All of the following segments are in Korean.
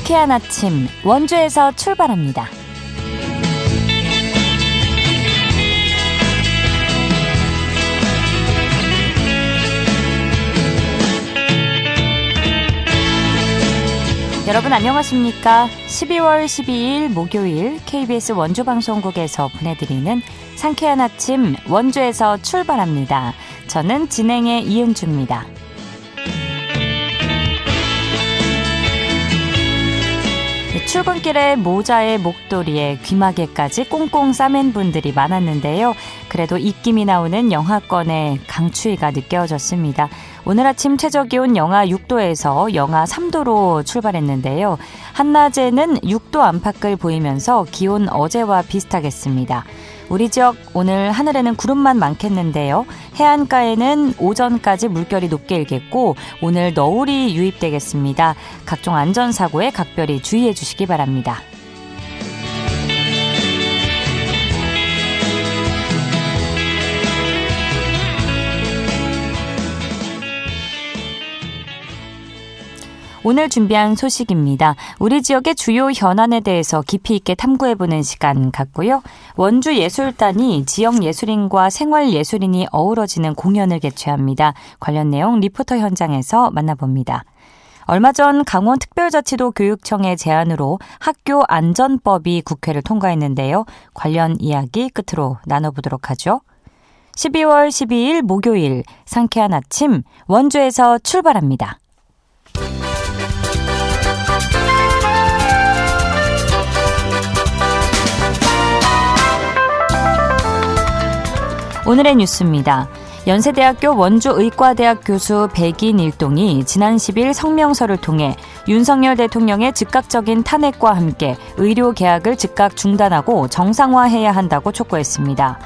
상쾌한 아침 원주에서 출발합니다. 여러분 안녕하십니까? 12월 12일 목요일 KBS 원주방송국에서 보내드리는 상쾌한 아침 원주에서 출발합니다. 저는 진행의 이은주입니다. 출근길에 모자에 목도리에 귀마개까지 꽁꽁 싸맨 분들이 많았는데요. 그래도 입김이 나오는 영하권의 강추위가 느껴졌습니다. 오늘 아침 최저기온 영하 6도에서 영하 3도로 출발했는데요. 한낮에는 6도 안팎을 보이면서 기온 어제와 비슷하겠습니다. 우리 지역 오늘 하늘에는 구름만 많겠는데요. 해안가에는 오전까지 물결이 높게 일겠고 오늘 너울이 유입되겠습니다. 각종 안전사고에 각별히 주의해 주시기 바랍니다. 오늘 준비한 소식입니다. 우리 지역의 주요 현안에 대해서 깊이 있게 탐구해보는 시간 갖고요. 원주예술단이 지역예술인과 생활예술인이 어우러지는 공연을 개최합니다. 관련 내용 리포터 현장에서 만나봅니다. 얼마 전 강원특별자치도 교육청의 제안으로 학교 안전법이 국회를 통과했는데요. 관련 이야기 끝으로 나눠보도록 하죠. 12월 12일 목요일 상쾌한 아침 원주에서 출발합니다. 오늘의 뉴스입니다. 연세대학교 원주의과대학 교수 백인일동이 지난 10일 성명서를 통해 윤석열 대통령의 즉각적인 탄핵과 함께 의료 개학을 즉각 중단하고 정상화해야 한다고 촉구했습니다.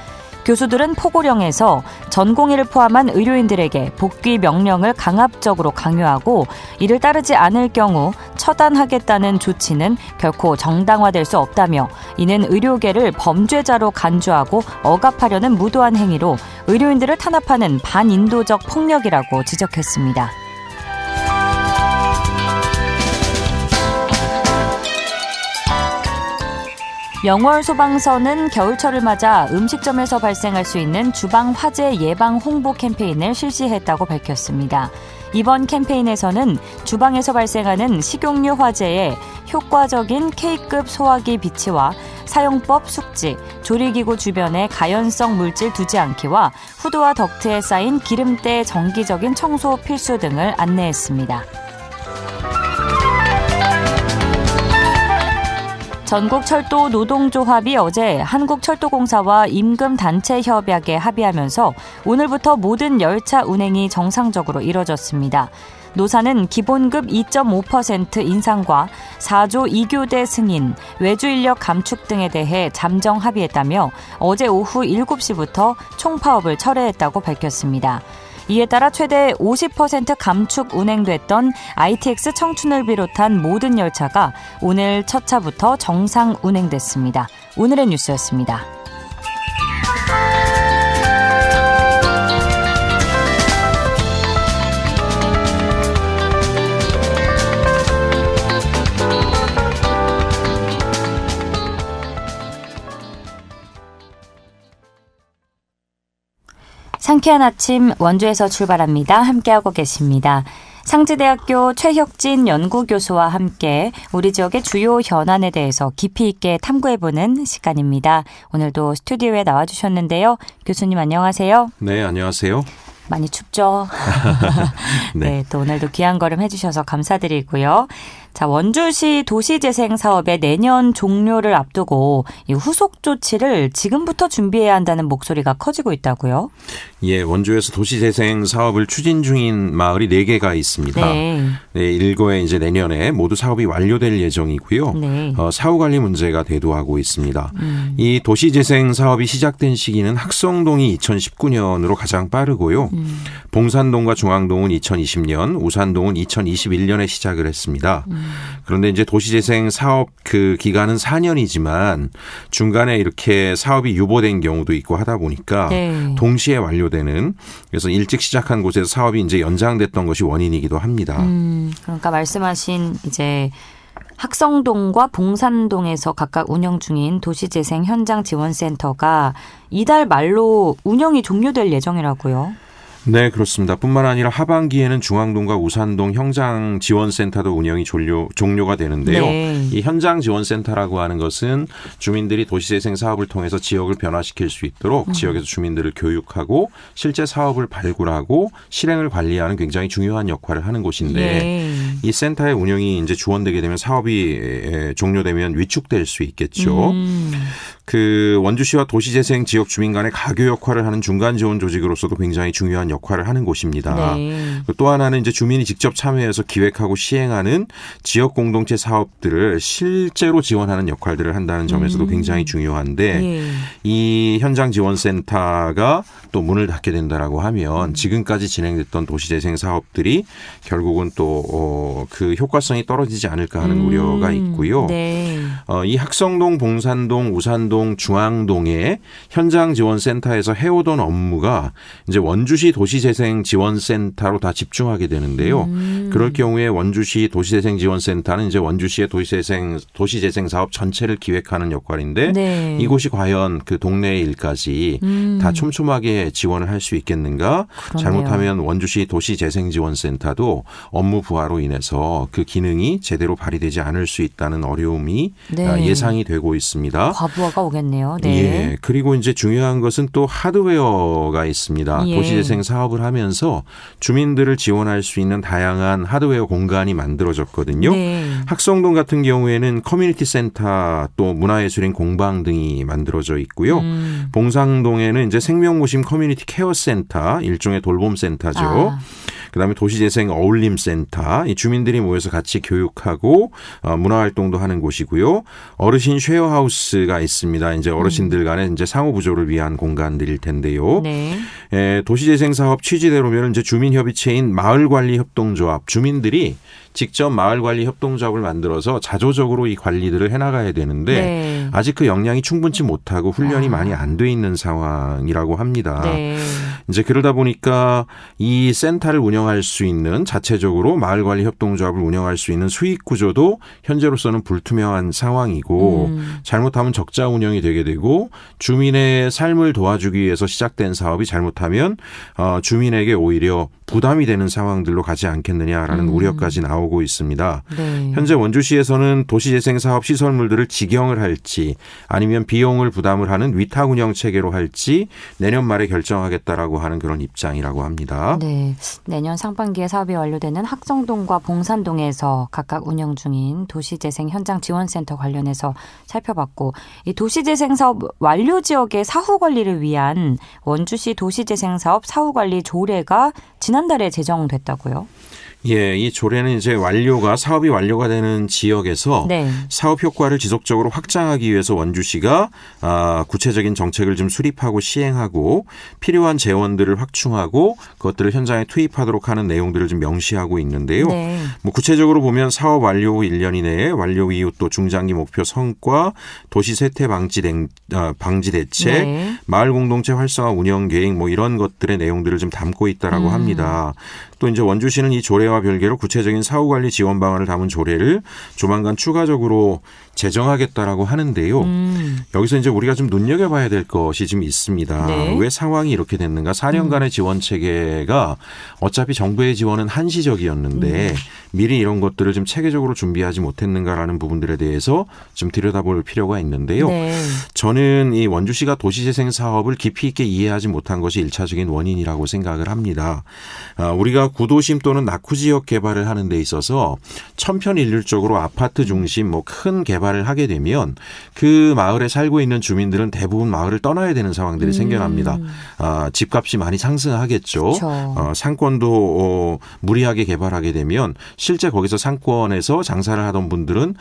교수들은 포고령에서 전공의를 포함한 의료인들에게 복귀 명령을 강압적으로 강요하고 이를 따르지 않을 경우 처단하겠다는 조치는 결코 정당화될 수 없다며 이는 의료계를 범죄자로 간주하고 억압하려는 무도한 행위로 의료인들을 탄압하는 반인도적 폭력이라고 지적했습니다. 영월 소방서는 겨울철을 맞아 음식점에서 발생할 수 있는 주방 화재 예방 홍보 캠페인을 실시했다고 밝혔습니다. 이번 캠페인에서는 주방에서 발생하는 식용유 화재의 효과적인 K급 소화기 비치와 사용법 숙지, 조리기구 주변에 가연성 물질 두지 않기와 후드와 덕트에 쌓인 기름때 정기적인 청소 필수 등을 안내했습니다. 전국철도 노동조합이 어제 한국철도공사와 임금단체협약에 합의하면서 오늘부터 모든 열차 운행이 정상적으로 이뤄졌습니다. 노사는 기본급 2.5% 인상과 4조 2교대 승인, 외주인력 감축 등에 대해 잠정 합의했다며 어제 오후 7시부터 총파업을 철회했다고 밝혔습니다. 이에 따라 최대 50% 감축 운행됐던 ITX 청춘을 비롯한 모든 열차가 오늘 첫 차부터 정상 운행됐습니다. 오늘의 뉴스였습니다. 상쾌한 아침 원주에서 출발합니다. 함께하고 계십니다. 상지대학교 최혁진 연구교수와 함께 우리 지역의 주요 현안에 대해서 깊이 있게 탐구해보는 시간입니다. 오늘도 스튜디오에 나와주셨는데요. 교수님 안녕하세요. 네, 안녕하세요. 많이 춥죠? 네, 또 오늘도 귀한 걸음 해주셔서 감사드리고요. 자, 원주시 도시재생 사업의 내년 종료를 앞두고 이 후속 조치를 지금부터 준비해야 한다는 목소리가 커지고 있다고요? 예, 원주에서 도시재생 사업을 추진 중인 마을이 4개가 있습니다. 네, 일거에 이제 내년에 모두 사업이 완료될 예정이고요. 네. 사후 관리 문제가 대두하고 있습니다. 이 도시재생 사업이 시작된 시기는 학성동이 2019년으로 가장 빠르고요. 봉산동과 중앙동은 2020년, 우산동은 2021년에 시작을 했습니다. 그런데 이제 도시재생 사업 그 기간은 4년이지만 중간에 이렇게 사업이 유보된 경우도 있고 하다 보니까 네. 동시에 완료되는, 그래서 일찍 시작한 곳에서 사업이 이제 연장됐던 것이 원인이기도 합니다. 그러니까 말씀하신 이제 학성동과 봉산동에서 각각 운영 중인 도시재생 현장 지원센터가 이달 말로 운영이 종료될 예정이라고요. 네, 그렇습니다. 뿐만 아니라 하반기에는 중앙동과 우산동 현장지원센터도 운영이 종료가 되는데요. 네. 이 현장지원센터라고 하는 것은 주민들이 도시재생 사업을 통해서 지역을 변화시킬 수 있도록 지역에서 주민들을 교육하고 실제 사업을 발굴하고 실행을 관리하는 굉장히 중요한 역할을 하는 곳인데 이 센터의 운영이 이제 지원되게 되면 사업이 종료되면 위축될 수 있겠죠. 그 원주시와 도시재생 지역 주민 간의 가교 역할을 하는 중간 지원 조직으로서도 굉장히 중요한 역할을 하는 곳입니다. 네. 또 하나는 이제 주민이 직접 참여해서 기획하고 시행하는 지역 공동체 사업들을 실제로 지원하는 역할들을 한다는 점에서도 굉장히 중요한데 이 현장 지원센터가 또 문을 닫게 된다라고 하면 지금까지 진행됐던 도시재생 사업들이 결국은 또 그 효과성이 떨어지지 않을까 하는 우려가 있고요. 네. 이 학성동, 봉산동, 우산동, 중앙동의 현장 지원센터에서 해오던 업무가 이제 원주시 도시재생 지원센터로 다 집중하게 되는데요. 그럴 경우에 원주시 도시재생 지원센터는 이제 원주시의 도시재생 사업 전체를 기획하는 역할인데 네. 이곳이 과연 그 동네의 일까지 다 촘촘하게 지원을 할 수 있겠는가? 그렇네요. 잘못하면 원주시 도시재생지원센터도 업무 부하로 인해서 그 기능이 제대로 발휘되지 않을 수 있다는 어려움이 예상이 되고 있습니다. 과부하가 오겠네요. 네. 예. 그리고 이제 중요한 것은 또 하드웨어가 있습니다. 예. 도시재생 사업을 하면서 주민들을 지원할 수 있는 다양한 하드웨어 공간이 만들어졌거든요. 네. 학성동 같은 경우에는 커뮤니티 센터 또 문화예술인 공방 등이 만들어져 있고요. 봉상동에는 이제 생명모심 커뮤니티 케어 센터, 일종의 돌봄 센터죠. 그다음에 도시재생 어울림센터, 이 주민들이 모여서 같이 교육하고 문화활동도 하는 곳이고요. 어르신 쉐어하우스가 있습니다. 이제 어르신들 간의 이제 상호부조를 위한 공간들일 텐데요. 네. 도시재생 사업 취지대로면 이제 주민협의체인 마을관리협동조합 주민들이 직접 마을관리협동조합을 만들어서 자조적으로 이 관리들을 해나가야 되는데 아직 그 역량이 충분치 못하고 훈련이 많이 안 돼 있는 상황이라고 합니다. 네. 이제 그러다 보니까 이 센터를 운영할 수 있는 자체적으로 마을관리협동조합을 운영할 수 있는 수익 구조도 현재로서는 불투명한 상황이고 잘못하면 적자 운영이 되게 되고 주민의 삶을 도와주기 위해서 시작된 사업이 잘못하면 주민에게 오히려 부담이 되는 상황들로 가지 않겠느냐라는 우려까지 나오고 있습니다. 네. 현재 원주시에서는 도시재생 사업 시설물들을 직영을 할지 아니면 비용을 부담을 하는 위탁 운영 체계로 할지 내년 말에 결정하겠다라고 하는 그런 입장이라고 합니다. 네. 내년 상반기에 사업이 완료되는 학성동과 봉산동에서 각각 운영 중인 도시재생 현장 지원센터 관련해서 살펴봤고 이 도시재생 사업 완료 지역의 사후 관리를 위한 원주시 도시재생 사업 사후 관리 조례가 지난달에 제정됐다고요? 예, 이 조례는 이제 사업이 완료가 되는 지역에서 사업 효과를 지속적으로 확장하기 위해서 원주시가 구체적인 정책을 좀 수립하고 시행하고 필요한 재원들을 확충하고 그것들을 현장에 투입하도록 하는 내용들을 좀 명시하고 있는데요. 뭐 구체적으로 보면 사업 완료 후 1년 이내에 완료 이후 또 중장기 목표 성과, 도시 쇠퇴 방지 대책, 마을 공동체 활성화 운영 계획 뭐 이런 것들의 내용들을 좀 담고 있다라고 합니다. 또 이제 원주시는 이 조례와 별개로 구체적인 사후관리 지원 방안을 담은 조례를 조만간 추가적으로 제정하겠다라고 하는데요. 여기서 이제 우리가 좀 눈여겨봐야 될 것이 좀 있습니다. 왜 상황이 이렇게 됐는가? 4년간의 지원 체계가 어차피 정부의 지원은 한시적이었는데 미리 이런 것들을 좀 체계적으로 준비하지 못했는가라는 부분들에 대해서 좀 들여다볼 필요가 있는데요. 저는 이 원주시가 도시재생 사업을 깊이 있게 이해하지 못한 것이 1차적인 원인이라고 생각을 합니다. 우리가 구도심 또는 낙후 지역 개발을 하는 데 있어서 천편일률적으로 아파트 중심 뭐 큰 개발을 하게 되면 그 마을에 살고 있는 주민들은 대부분 마을을 떠나야 되는 상황들이 생겨납니다. 집값이 많이 상승하겠죠. 상권도 무리하게 개발하게 되면 실제 거기서 상권에서 장사를 하던 분들은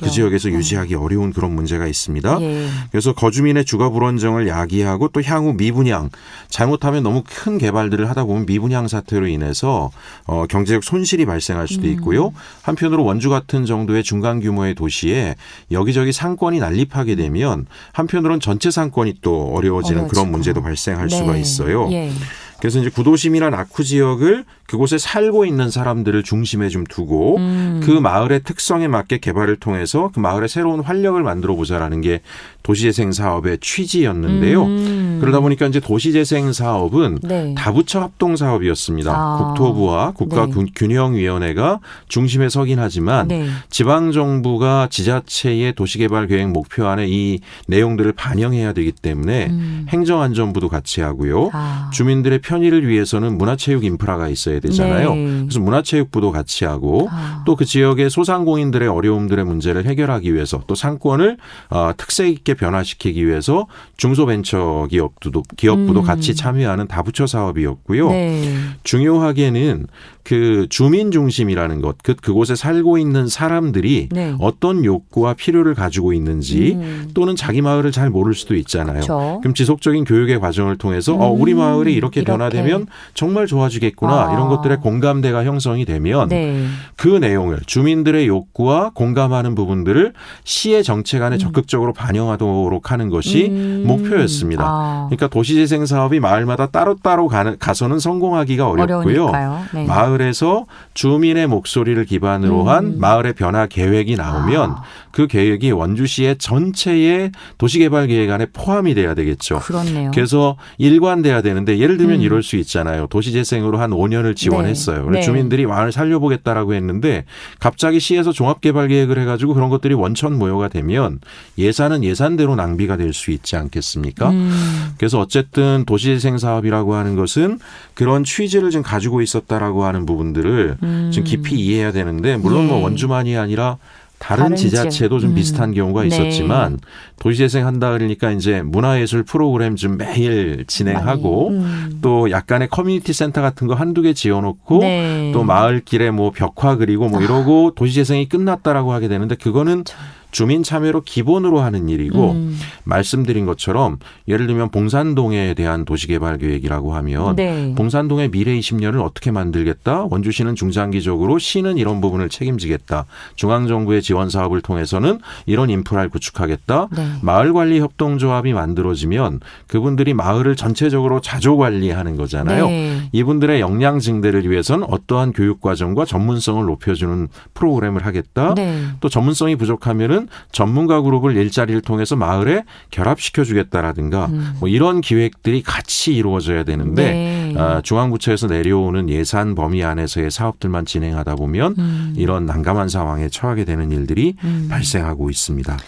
그 지역에서 유지하기 어려운 그런 문제가 있습니다. 그래서 거주민의 주거 불안정을 야기하고 또 향후 미분양, 잘못하면 너무 큰 개발들을 하다 보면 미분양 사태로 인해서 경제적 손실이 발생할 수도 있고요. 한편으로 원주 같은 정도의 중간 규모의 도시에 여기저기 상권이 난립하게 되면 한편으로는 전체 상권이 또 어려워지는 그런 문제도 발생할 수가 있어요. 그래서 이제 구도심이나 낙후 지역을 그곳에 살고 있는 사람들을 중심에 좀 두고 그 마을의 특성에 맞게 개발을 통해서 그 마을에 새로운 활력을 만들어 보자라는 게 도시재생 사업의 취지였는데요. 그러다 보니까 이제 도시재생 사업은 네. 다부처 합동 사업이었습니다. 국토부와 국가균형위원회가 중심에 서긴 하지만 네. 지방정부가 지자체의 도시개발계획 목표안에 이 내용들을 반영해야 되기 때문에 행정안전부도 같이 하고요. 주민들의 편의를 위해서는 문화체육 인프라가 있어야 되잖아요. 네. 그래서 문화체육부도 같이 하고 또 그 지역의 소상공인들의 어려움들의 문제를 해결하기 위해서 또 상권을 특색 있게 변화시키기 위해서 중소벤처기업부도 같이 참여하는 다부처 사업이었고요. 네. 중요하게는 그 주민 중심이라는 것, 그곳에 살고 있는 사람들이 네. 어떤 욕구와 필요를 가지고 있는지 또는 자기 마을을 잘 모를 수도 있잖아요. 그렇죠. 그럼 지속적인 교육의 과정을 통해서 우리 마을이 이렇게 변화되면 정말 좋아지겠구나 이런 것들의 공감대가 형성이 되면 네. 그 내용을 주민들의 욕구와 공감하는 부분들을 시의 정책 안에 적극적으로 반영하도록 하는 것이 목표였습니다. 그러니까 도시재생 사업이 마을마다 따로따로 가서는 성공하기가 어렵고요. 네. 마을에서 주민의 목소리를 기반으로 한 마을의 변화 계획이 나오면 그 계획이 원주시의 전체의 도시개발 계획 안에 포함이 돼야 되겠죠. 그렇네요. 그래서 일관돼야 되는데 예를 들면 이럴 수 있잖아요. 도시재생으로 한 5년을 지원했어요. 그래서 네. 주민들이 마을 살려보겠다라고 했는데 갑자기 시에서 종합개발 계획을 해가지고 그런 것들이 원천무효가 되면 예산은 예산대로 낭비가 될 수 있지 않겠습니까? 그래서 어쨌든 도시재생 사업이라고 하는 것은 그런 취지를 좀 가지고 있었다라고 하는 부분들을 좀 깊이 이해해야 되는데 물론 뭐 원주만이 아니라 다른 지자체도 좀 비슷한 경우가 있었지만 네. 도시재생 한다 그러니까 이제 문화예술 프로그램 좀 매일 진행하고 또 약간의 커뮤니티 센터 같은 거 한두 개 지어놓고 네. 또 마을길에 뭐 벽화 그리고 뭐 이러고 도시재생이 끝났다라고 하게 되는데 그거는 주민 참여로 기본으로 하는 일이고 말씀드린 것처럼 예를 들면 봉산동에 대한 도시개발 계획이라고 하면 네. 봉산동의 미래 20년을 어떻게 만들겠다. 원주시는 중장기적으로 시는 이런 부분을 책임지겠다. 중앙정부의 지원 사업을 통해서는 이런 인프라를 구축하겠다. 네. 마을관리협동조합이 만들어지면 그분들이 마을을 전체적으로 자조관리하는 거잖아요. 네. 이분들의 역량 증대를 위해서는 어떠한 교육과정과 전문성을 높여주는 프로그램을 하겠다. 네. 또 전문성이 부족하면은 전문가 그룹을 일자리를 통해서 마을에 결합시켜주겠다라든가 뭐 이런 기획들이 같이 이루어져야 되는데 네. 중앙부처에서 내려오는 예산 범위 안에서의 사업들만 진행하다 보면 이런 난감한 상황에 처하게 되는 일들이 발생하고 있습니다.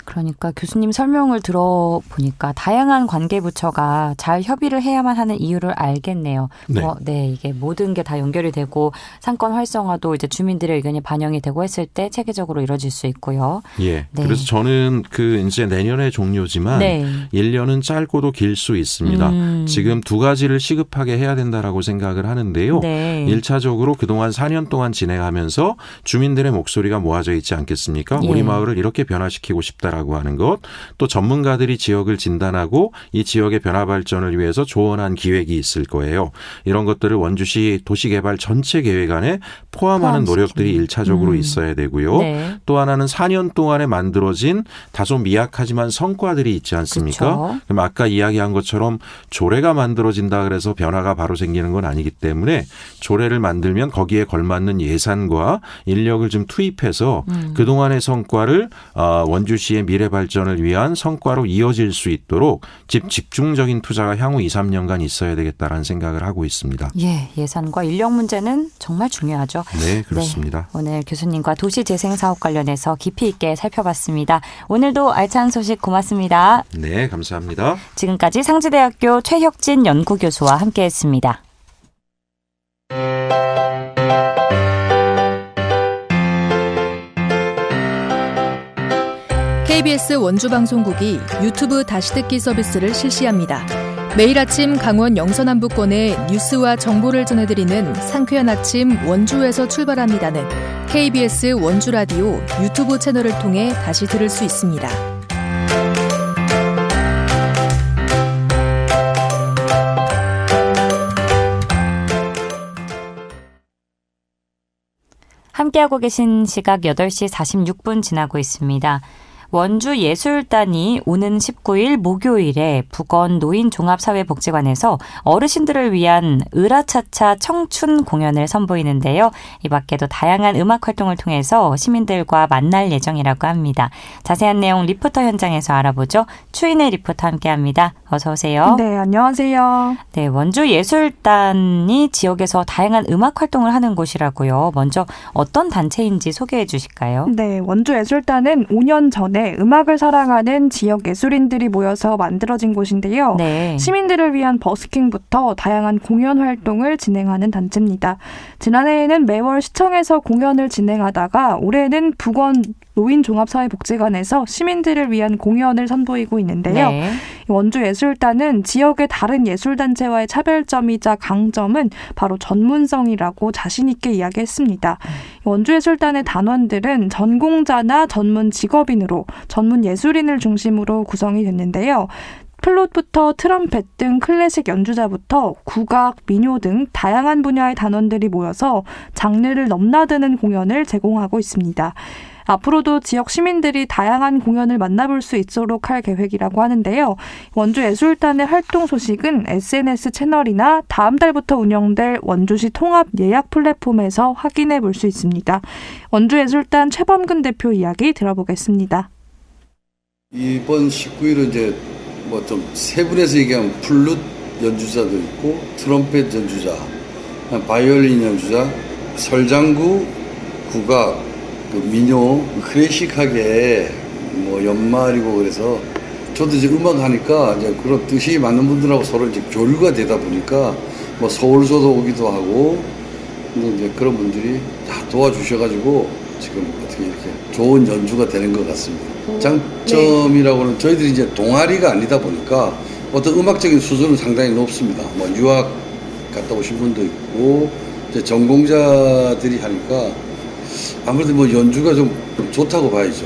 그러니까 교수님 설명을 들어보니까 다양한 관계부처가 잘 협의를 해야만 하는 이유를 알겠네요. 네. 네, 이게 모든 게 다 연결이 되고 상권 활성화도 이제 주민들의 의견이 반영이 되고 했을 때 체계적으로 이루어질 수 있고요. 예. 네. 그래서 저는 그 이제 내년에 종료지만 네. 1년은 짧고도 길 수 있습니다. 지금 두 가지를 시급하게 해야 된다라고 생각을 하는데요. 네. 1차적으로 그동안 4년 동안 진행하면서 주민들의 목소리가 모아져 있지 않겠습니까? 예. 우리 마을을 이렇게 변화시키고 싶다라고 하는 것, 또 전문가들이 지역을 진단하고 이 지역의 변화 발전을 위해서 조언한 기획이 있을 거예요. 이런 것들을 원주시 도시개발 전체 계획안에 포함하는 노력들이 1차적으로 있어야 되고요. 네. 또 하나는 4년 동안에 만들어진 다소 미약하지만 성과들이 있지 않습니까? 그렇죠. 그럼 아까 이야기한 것처럼 조례가 만들어진다 그래서 변화가 바로 생기는 건 아니기 때문에 조례를 만들면 거기에 걸맞는 예산과 인력을 좀 투입해서 그동안의 성과를 원주시의 미래 발전을 위한 성과로 이어질 수 있도록 집중적인 투자가 향후 2, 3년간 있어야 되겠다라는 생각을 하고 있습니다. 예, 예산과 인력 문제는 정말 중요하죠. 네, 그렇습니다. 네, 오늘 교수님과 도시재생 사업 관련해서 깊이 있게 살펴봤습니다. 오늘도 알찬 소식 고맙습니다. 네, 감사합니다. 지금까지 상지대학교 최혁진 연구교수와 함께했습니다. KBS 원주방송국이 유튜브 다시 듣기 서비스를 실시합니다. 매일 아침 강원 영서남부권의 뉴스와 정보를 전해드리는 상쾌한 아침 원주에서 출발합니다는 KBS 원주라디오 유튜브 채널을 통해 다시 들을 수 있습니다. 함께하고 계신 시각 8시 46분 지나고 있습니다. 원주예술단이 오는 19일 목요일에 북원노인종합사회복지관에서 어르신들을 위한 으라차차 청춘 공연을 선보이는데요. 이 밖에도 다양한 음악 활동을 통해서 시민들과 만날 예정이라고 합니다. 자세한 내용 리포터 현장에서 알아보죠. 추인의 리포터 함께합니다. 어서 오세요. 네, 안녕하세요. 네, 원주예술단이 지역에서 다양한 음악 활동을 하는 곳이라고요. 먼저 어떤 단체인지 소개해 주실까요? 네, 원주예술단은 5년 전에 음악을 사랑하는 지역 예술인들이 모여서 만들어진 곳인데요. 네. 시민들을 위한 버스킹부터 다양한 공연 활동을 진행하는 단체입니다. 지난해에는 매월 시청에서 공연을 진행하다가 올해는 북원 노인종합사회복지관에서 시민들을 위한 공연을 선보이고 있는데요. 네. 원주예술단은 지역의 다른 예술단체와의 차별점이자 강점은 바로 전문성이라고 자신 있게 이야기했습니다. 원주예술단의 단원들은 전공자나 전문 직업인으로 전문 예술인을 중심으로 구성이 됐는데요. 플룻부터 트럼펫 등 클래식 연주자부터 국악, 민요 등 다양한 분야의 단원들이 모여서 장르를 넘나드는 공연을 제공하고 있습니다. 앞으로도 지역 시민들이 다양한 공연을 만나볼 수 있도록 할 계획이라고 하는데요. 원주예술단의 활동 소식은 SNS 채널이나 다음 달부터 운영될 원주시 통합 예약 플랫폼에서 확인해 볼 수 있습니다. 원주예술단 최범근 대표 이야기 들어보겠습니다. 이번 19일은 이제 뭐 좀 세분에서 얘기하면 플룻 연주자도 있고 트럼펫 연주자, 바이올린 연주자, 설장구, 국악, 민요, 클래식하게 뭐 연말이고 그래서 저도 이제 음악 하니까 이제 그런 뜻이 맞는 분들하고 서로 이제 교류가 되다 보니까 뭐 서울서도 오기도 하고 이제 그런 분들이 다 도와주셔가지고 지금 어떻게 이렇게 좋은 연주가 되는 것 같습니다. 장점이라고는 저희들이 이제 동아리가 아니다 보니까 어떤 음악적인 수준은 상당히 높습니다. 뭐 유학 갔다 오신 분도 있고 이제 전공자들이 하니까 아무래도 뭐 연주가 좀 좋다고 봐야죠.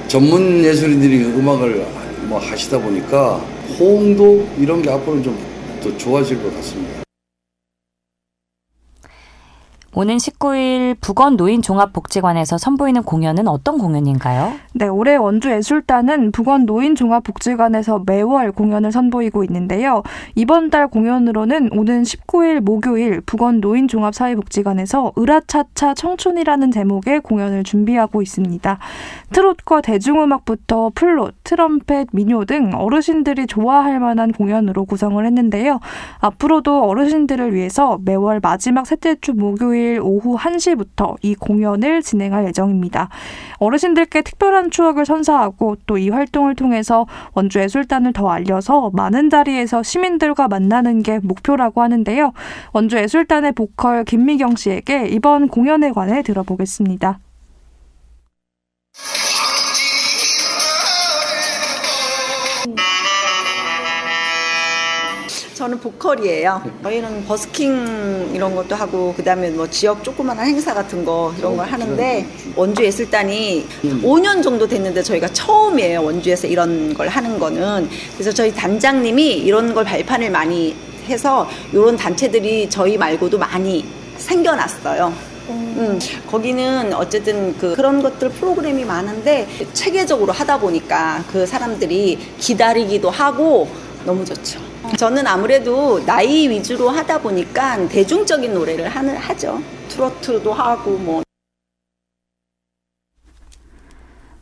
전문 예술인들이 음악을 뭐 하시다 보니까 호응도 이런 게 앞으로는 좀 더 좋아질 것 같습니다. 오는 19일 북원 노인종합복지관에서 선보이는 공연은 어떤 공연인가요? 네, 올해 원주예술단은 북원 노인종합복지관에서 매월 공연을 선보이고 있는데요. 이번 달 공연으로는 오는 19일 목요일 북원 노인종합사회복지관에서 으라차차 청춘이라는 제목의 공연을 준비하고 있습니다. 트롯과 대중음악부터 플룻, 트럼펫, 민요 등 어르신들이 좋아할 만한 공연으로 구성을 했는데요. 앞으로도 어르신들을 위해서 매월 마지막 셋째 주 목요일 오후 1시부터 이 공연을 진행할 예정입니다. 어르신들께 특별한 추억을 선사하고 또 이 활동을 통해서 원주예술단을 더 알려서 많은 자리에서 시민들과 만나는 게 목표라고 하는데요. 원주예술단의 보컬 김미경 씨에게 이번 공연에 관해 들어보겠습니다. 저는 보컬이에요. 저희는 버스킹 이런 것도 하고 그다음에 뭐 지역 조그마한 행사 같은 거 이런 걸 하는데 원주예술단이 5년 정도 됐는데 저희가 처음이에요. 원주에서 이런 걸 하는 거는. 그래서 저희 단장님이 이런 걸 발판을 많이 해서 이런 단체들이 저희 말고도 많이 생겨났어요. 거기는 어쨌든 그런 것들 프로그램이 많은데 체계적으로 하다 보니까 그 사람들이 기다리기도 하고 너무 좋죠. 저는 아무래도 나이 위주로 하다 보니까 대중적인 노래를 하죠. 트로트도 하고 뭐.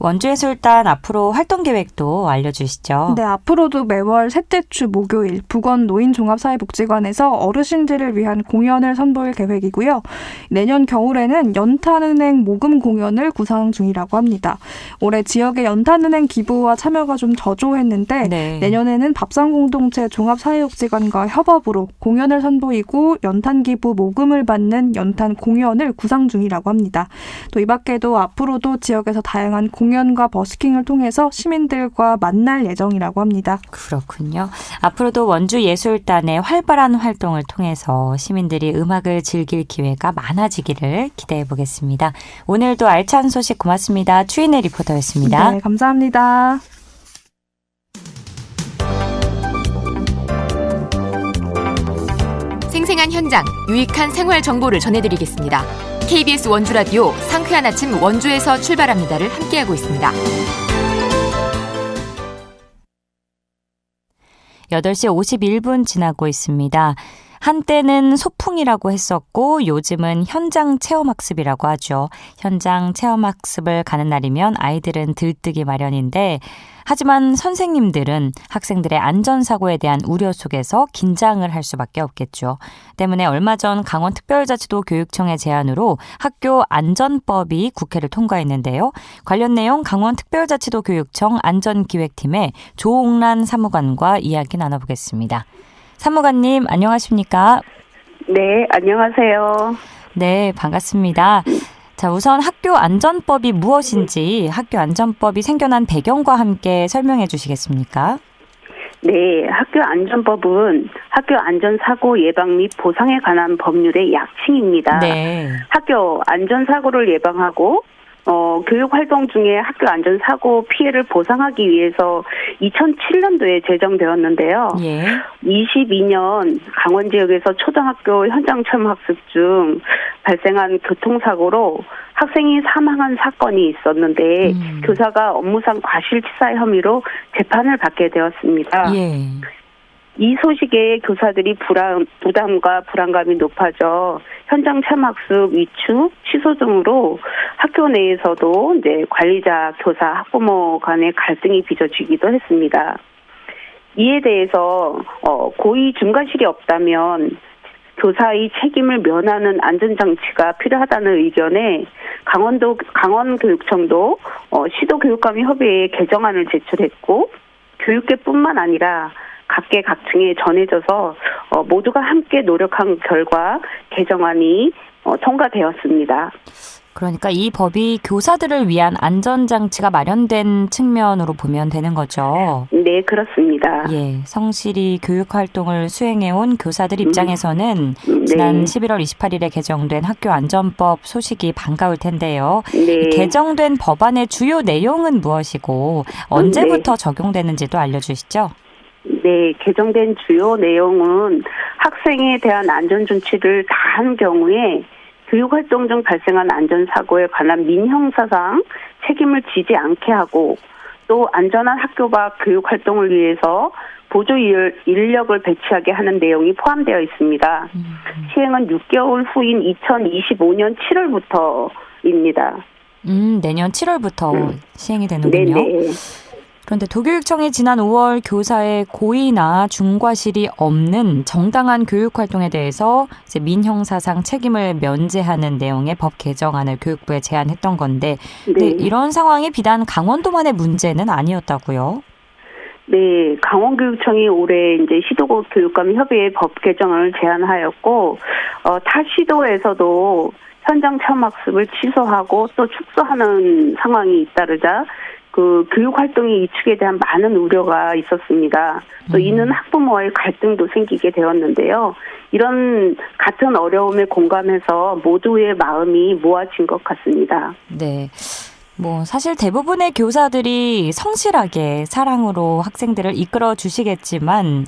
원주예술단 앞으로 활동 계획도 알려주시죠. 네, 앞으로도 매월 셋째 주 목요일 북원 노인종합사회복지관에서 어르신들을 위한 공연을 선보일 계획이고요. 내년 겨울에는 연탄은행 모금 공연을 구상 중이라고 합니다. 올해 지역의 연탄은행 기부와 참여가 좀 저조했는데 네. 내년에는 밥상공동체 종합사회복지관과 협업으로 공연을 선보이고 연탄 기부 모금을 받는 연탄 공연을 구상 중이라고 합니다. 또 이 밖에도 앞으로도 지역에서 다양한 공연과 버스킹을 통해서 시민들과 만날 예정이라고 합니다. 그렇군요. 앞으로도 원주예술단의 활발한 활동을 통해서 시민들이 음악을 즐길 기회가 많아지기를 기대해 보겠습니다. 오늘도 알찬 소식 고맙습니다. 추인의 리포터였습니다. 네, 감사합니다. 생생한 현장, 유익한 생활 정보를 전해드리겠습니다. KBS 원주라디오 상쾌한 아침 원주에서 출발합니다를 함께하고 있습니다. 8시 51분 지나고 있습니다. 한때는 소풍이라고 했었고 요즘은 현장 체험학습이라고 하죠. 현장 체험학습을 가는 날이면 아이들은 들뜨기 마련인데 하지만 선생님들은 학생들의 안전사고에 대한 우려 속에서 긴장을 할 수밖에 없겠죠. 때문에 얼마 전 강원특별자치도 교육청의 제안으로 학교 안전법이 국회를 통과했는데요. 관련 내용 강원특별자치도 교육청 안전기획팀의 조옥란 사무관과 이야기 나눠보겠습니다. 사무관님, 안녕하십니까? 네, 안녕하세요. 네, 반갑습니다. 자, 우선 학교 안전법이 무엇인지 학교 안전법이 생겨난 배경과 함께 설명해 주시겠습니까? 네, 학교 안전법은 학교 안전사고 예방 및 보상에 관한 법률의 약칭입니다. 네. 학교 안전사고를 예방하고 교육활동 중에 학교 안전사고 피해를 보상하기 위해서 2007년도에 제정되었는데요. 예. 22년 강원 지역에서 초등학교 현장 체험 학습 중 발생한 교통사고로 학생이 사망한 사건이 있었는데 교사가 업무상 과실치사 혐의로 재판을 받게 되었습니다. 예. 이 소식에 교사들이 부담과 불안감이 높아져 현장 체험학습 위축, 취소 등으로 학교 내에서도 이제 관리자, 교사, 학부모 간의 갈등이 빚어지기도 했습니다. 이에 대해서 고의 중과실이 없다면 교사의 책임을 면하는 안전장치가 필요하다는 의견에 강원교육청도 시도교육감의 협의회에 개정안을 제출했고 교육계뿐만 아니라 각계각층에 전해져서 모두가 함께 노력한 결과 개정안이 통과되었습니다. 그러니까 이 법이 교사들을 위한 안전장치가 마련된 측면으로 보면 되는 거죠. 네, 그렇습니다. 예, 성실히 교육활동을 수행해온 교사들 입장에서는 지난 11월 28일에 개정된 학교 안전법 소식이 반가울 텐데요. 네. 개정된 법안의 주요 내용은 무엇이고 언제부터 적용되는지도 알려주시죠. 네, 개정된 주요 내용은 학생에 대한 안전조치를 다한 경우에 교육활동 중 발생한 안전사고에 관한 민형사상 책임을 지지 않게 하고 또 안전한 학교 밖 교육활동을 위해서 보조 인력을 배치하게 하는 내용이 포함되어 있습니다. 시행은 6개월 후인 2025년 7월부터입니다. 내년 7월부터 시행이 되는군요. 네네. 그런데 도교육청이 지난 5월 교사의 고의나 중과실이 없는 정당한 교육활동에 대해서 이제 민형사상 책임을 면제하는 내용의 법 개정안을 교육부에 제안했던 건데 근데 이런 상황이 비단 강원도만의 문제는 아니었다고요? 네, 강원교육청이 올해 이제 시도교육감 협의회 법 개정을 제안하였고 타 시도에서도 현장 체험학습을 취소하고 또 축소하는 상황이 잇따르자 그 교육 활동의 이축에 대한 많은 우려가 있었습니다. 또 이는 학부모와의 갈등도 생기게 되었는데요. 이런 같은 어려움에 공감해서 모두의 마음이 모아진 것 같습니다. 네. 사실 대부분의 교사들이 성실하게 사랑으로 학생들을 이끌어 주시겠지만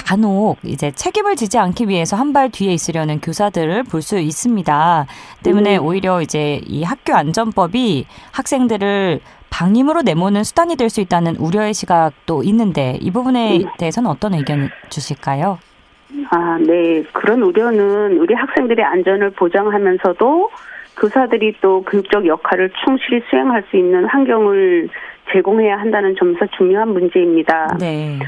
간혹 이제 책임을 지지 않기 위해서 한 발 뒤에 있으려는 교사들을 볼 수 있습니다. 때문에 오히려 이제 이 학교 안전법이 학생들을 방임으로 내모는 수단이 될 수 있다는 우려의 시각도 있는데 이 부분에 대해서는 어떤 의견 주실까요? 네. 그런 우려는 우리 학생들의 안전을 보장하면서도 교사들이 또 교육적 역할을 충실히 수행할 수 있는 환경을 제공해야 한다는 점에서 중요한 문제입니다. 네.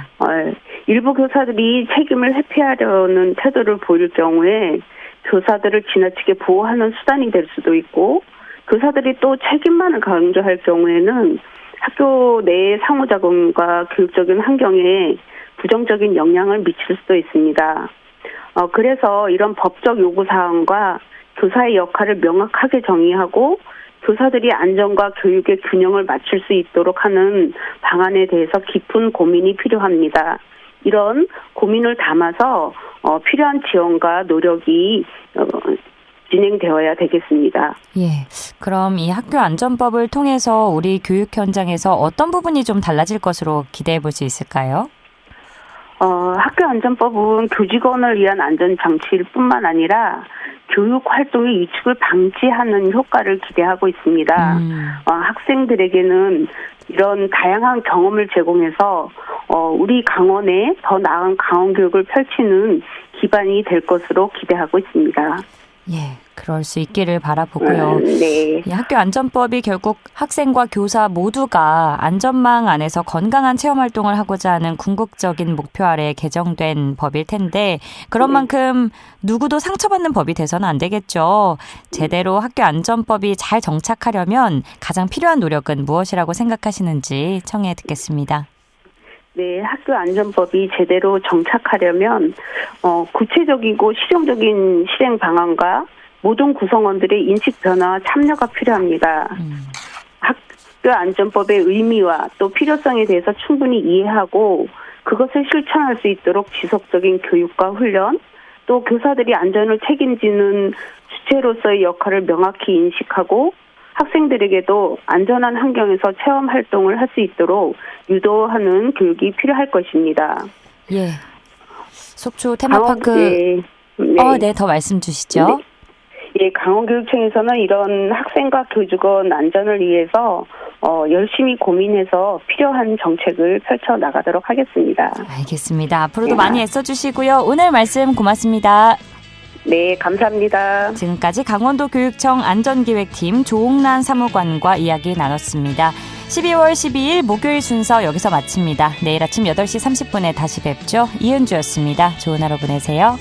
일부 교사들이 책임을 회피하려는 태도를 보일 경우에 교사들을 지나치게 보호하는 수단이 될 수도 있고 교사들이 또 책임만을 강조할 경우에는 학교 내의 상호작용과 교육적인 환경에 부정적인 영향을 미칠 수도 있습니다. 그래서 이런 법적 요구사항과 교사의 역할을 명확하게 정의하고 교사들이 안전과 교육의 균형을 맞출 수 있도록 하는 방안에 대해서 깊은 고민이 필요합니다. 이런 고민을 담아서 필요한 지원과 노력이 진행되어야 되겠습니다. 예. 그럼 이 학교 안전법을 통해서 우리 교육 현장에서 어떤 부분이 좀 달라질 것으로 기대해 볼 수 있을까요? 학교 안전법은 교직원을 위한 안전장치일 뿐만 아니라 교육 활동의 위축을 방지하는 효과를 기대하고 있습니다. 학생들에게는 이런 다양한 경험을 제공해서 우리 강원에 더 나은 강원 교육을 펼치는 기반이 될 것으로 기대하고 있습니다. 예, 그럴 수 있기를 바라보고요. 네. 이 학교 안전법이 결국 학생과 교사 모두가 안전망 안에서 건강한 체험 활동을 하고자 하는 궁극적인 목표 아래 개정된 법일 텐데 그런 만큼 누구도 상처받는 법이 돼서는 안 되겠죠. 제대로 학교 안전법이 잘 정착하려면 가장 필요한 노력은 무엇이라고 생각하시는지 청해 듣겠습니다. 네, 학교 안전법이 제대로 정착하려면 구체적이고 실용적인 실행 방안과 모든 구성원들의 인식 변화와 참여가 필요합니다. 학교 안전법의 의미와 또 필요성에 대해서 충분히 이해하고 그것을 실천할 수 있도록 지속적인 교육과 훈련, 또 교사들이 안전을 책임지는 주체로서의 역할을 명확히 인식하고 학생들에게도 안전한 환경에서 체험 활동을 할 수 있도록 유도하는 교육이 필요할 것입니다. 예. 속초 테마파크. 네, 더 말씀 주시죠. 네. 예, 강원교육청에서는 이런 학생과 교직원 안전을 위해서 열심히 고민해서 필요한 정책을 펼쳐 나가도록 하겠습니다. 알겠습니다. 앞으로도 많이 애써주시고요. 오늘 말씀 고맙습니다. 네, 감사합니다. 지금까지 강원도 교육청 안전기획팀 조옥란 사무관과 이야기 나눴습니다. 12월 12일 목요일 순서 여기서 마칩니다. 내일 아침 8시 30분에 다시 뵙죠. 이은주였습니다. 좋은 하루 보내세요.